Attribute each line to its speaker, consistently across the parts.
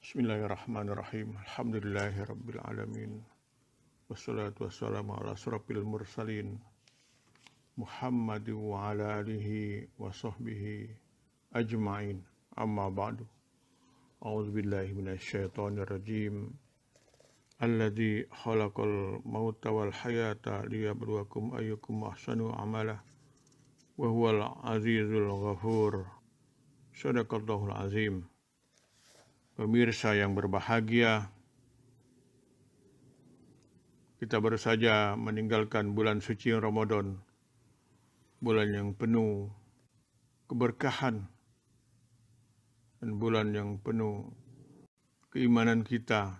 Speaker 1: Bismillahirrahmanirrahim. Alhamdulillahirabbil alamin. Wassalatu wassalamu ala asyrafil mursalin Muhammadin wa ala alihi wa sahbihi ajma'in. Amma ba'du. A'udzu billahi minasyaitonir rajim. Alladzi khalaqal mauta wal hayata liyabluwakum ayyukum ahsanu amala wa huwal azizul ghafur. Shadaqallahul azim. Pemirsa yang berbahagia, kita baru saja meninggalkan bulan suci Ramadan, bulan yang penuh keberkahan dan bulan yang penuh keimanan kita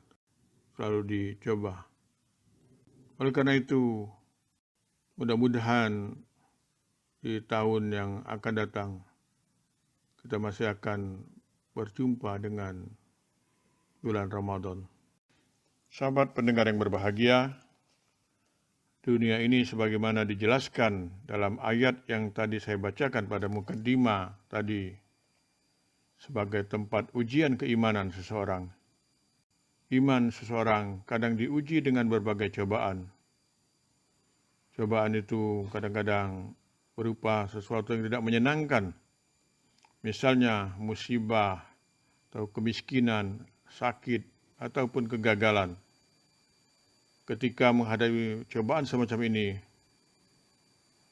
Speaker 1: selalu dicoba. Oleh karena itu, mudah-mudahan di tahun yang akan datang kita masih akan berjumpa dengan bulan Ramadan. Sahabat pendengar yang berbahagia, dunia ini sebagaimana dijelaskan dalam ayat yang tadi saya bacakan pada mukaddimah tadi, sebagai tempat ujian keimanan seseorang. Iman seseorang kadang diuji dengan berbagai cobaan. Cobaan itu kadang-kadang berupa sesuatu yang tidak menyenangkan. Misalnya musibah atau kemiskinan, sakit, ataupun kegagalan. Ketika menghadapi cobaan semacam ini,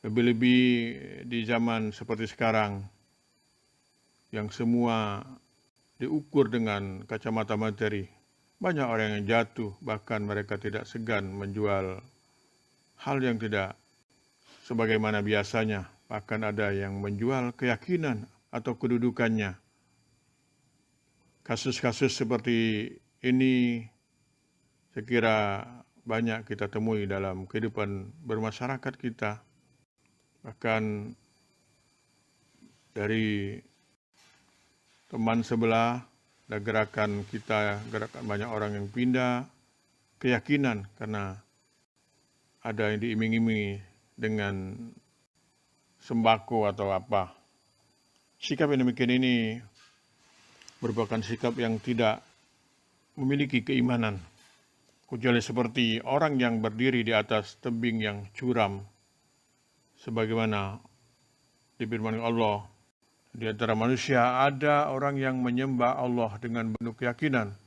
Speaker 1: lebih-lebih di zaman seperti sekarang, yang semua diukur dengan kacamata materi, banyak orang yang jatuh, bahkan mereka tidak segan menjual hal yang tidak sebagaimana biasanya, bahkan ada yang menjual keyakinan atau kedudukannya. Kasus-kasus seperti ini saya kira banyak kita temui dalam kehidupan bermasyarakat kita. Bahkan dari teman sebelah, ada gerakan banyak orang yang pindah keyakinan karena ada yang diiming-imingi dengan sembako atau apa. Sikap yang demikian ini merupakan sikap yang tidak memiliki keimanan, kecuali seperti orang yang berdiri di atas tebing yang curam, sebagaimana difirmankan Allah, di antara manusia ada orang yang menyembah Allah dengan penuh keyakinan,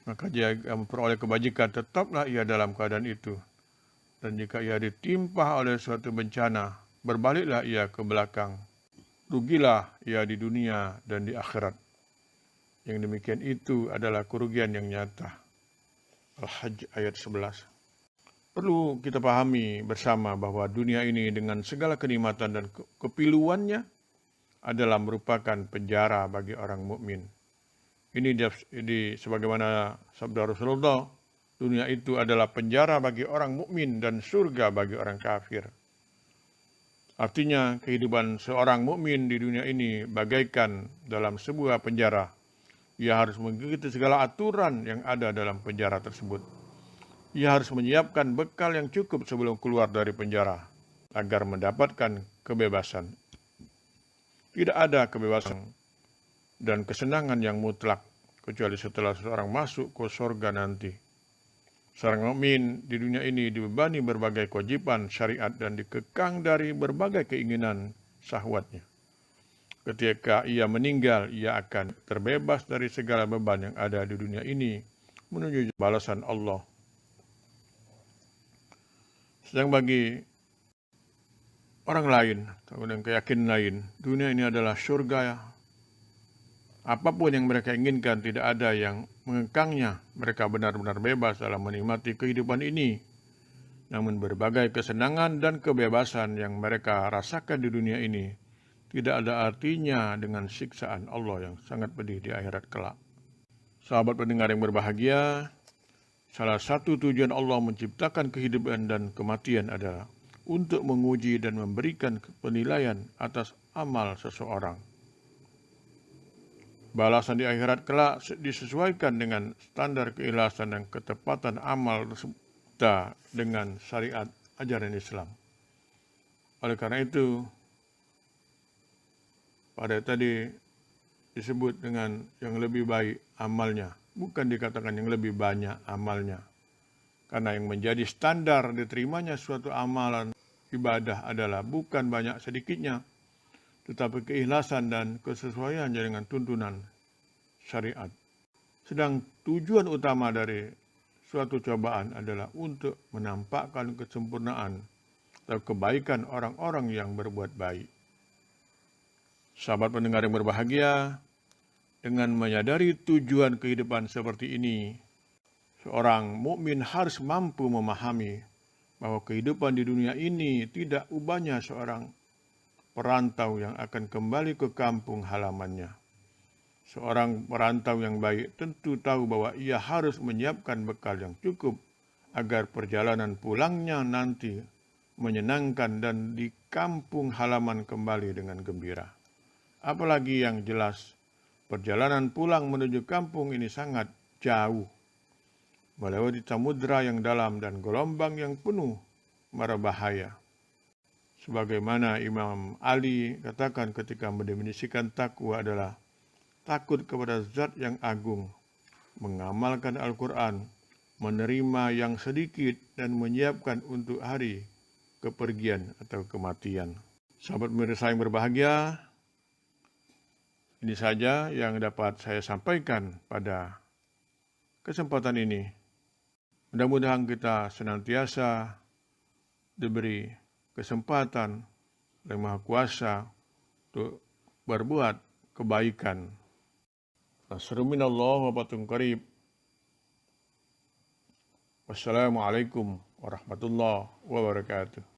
Speaker 1: maka dia memperoleh kebajikan, tetaplah ia dalam keadaan itu. Dan jika ia ditimpa oleh suatu bencana, berbaliklah ia ke belakang, rugilah ia di dunia dan di akhirat. Yang demikian itu adalah kerugian yang nyata. Al-Hajj ayat 11. Perlu kita pahami bersama bahwa dunia ini dengan segala kenikmatan dan kepiluannya adalah merupakan penjara bagi orang mukmin. Ini sebagaimana sabda Rasulullah, dunia itu adalah penjara bagi orang mukmin dan surga bagi orang kafir. Artinya kehidupan seorang mukmin di dunia ini bagaikan dalam sebuah penjara. Ia harus mengikuti segala aturan yang ada dalam penjara tersebut. Ia harus menyiapkan bekal yang cukup sebelum keluar dari penjara agar mendapatkan kebebasan. Tidak ada kebebasan dan kesenangan yang mutlak kecuali setelah seseorang masuk ke surga nanti. Seorang mukmin di dunia ini dibebani berbagai kewajiban syariat dan dikekang dari berbagai keinginan syahwatnya. Ketika ia meninggal, ia akan terbebas dari segala beban yang ada di dunia ini menuju balasan Allah. Sedang bagi orang lain atau dengan keyakinan lain, dunia ini adalah surga. Apapun yang mereka inginkan, tidak ada yang mengekangnya. Mereka benar-benar bebas dalam menikmati kehidupan ini. Namun berbagai kesenangan dan kebebasan yang mereka rasakan di dunia ini tidak ada artinya dengan siksaan Allah yang sangat pedih di akhirat kelak. Sahabat pendengar yang berbahagia, salah satu tujuan Allah menciptakan kehidupan dan kematian adalah untuk menguji dan memberikan penilaian atas amal seseorang. Balasan di akhirat kelak disesuaikan dengan standar keikhlasan dan ketepatan amal tersebut dengan syariat ajaran Islam. Oleh karena itu, pada tadi disebut dengan yang lebih baik amalnya, bukan dikatakan yang lebih banyak amalnya. Karena yang menjadi standar diterimanya suatu amalan ibadah adalah bukan banyak sedikitnya, tetapi keikhlasan dan kesesuaiannya dengan tuntunan syariat. Sedang tujuan utama dari suatu cobaan adalah untuk menampakkan kesempurnaan atau kebaikan orang-orang yang berbuat baik. Sahabat pendengar yang berbahagia, dengan menyadari tujuan kehidupan seperti ini, seorang mukmin harus mampu memahami bahwa kehidupan di dunia ini tidak ubahnya seorang perantau yang akan kembali ke kampung halamannya. Seorang perantau yang baik tentu tahu bahwa ia harus menyiapkan bekal yang cukup agar perjalanan pulangnya nanti menyenangkan dan di kampung halaman kembali dengan gembira. Apalagi yang jelas, perjalanan pulang menuju kampung ini sangat jauh, melewati samudera yang dalam dan gelombang yang penuh mara bahaya. Sebagaimana Imam Ali katakan ketika mendefinisikan takwa adalah takut kepada zat yang agung, mengamalkan Al-Quran, menerima yang sedikit dan menyiapkan untuk hari kepergian atau kematian. Sahabat pemirsa yang berbahagia, ini saja yang dapat saya sampaikan pada kesempatan ini. Mudah-mudahan kita senantiasa diberi kesempatan oleh Maha Kuasa untuk berbuat kebaikan. Nasruminallah wa batun qarib. Wassalamualaikum warahmatullahi wabarakatuh.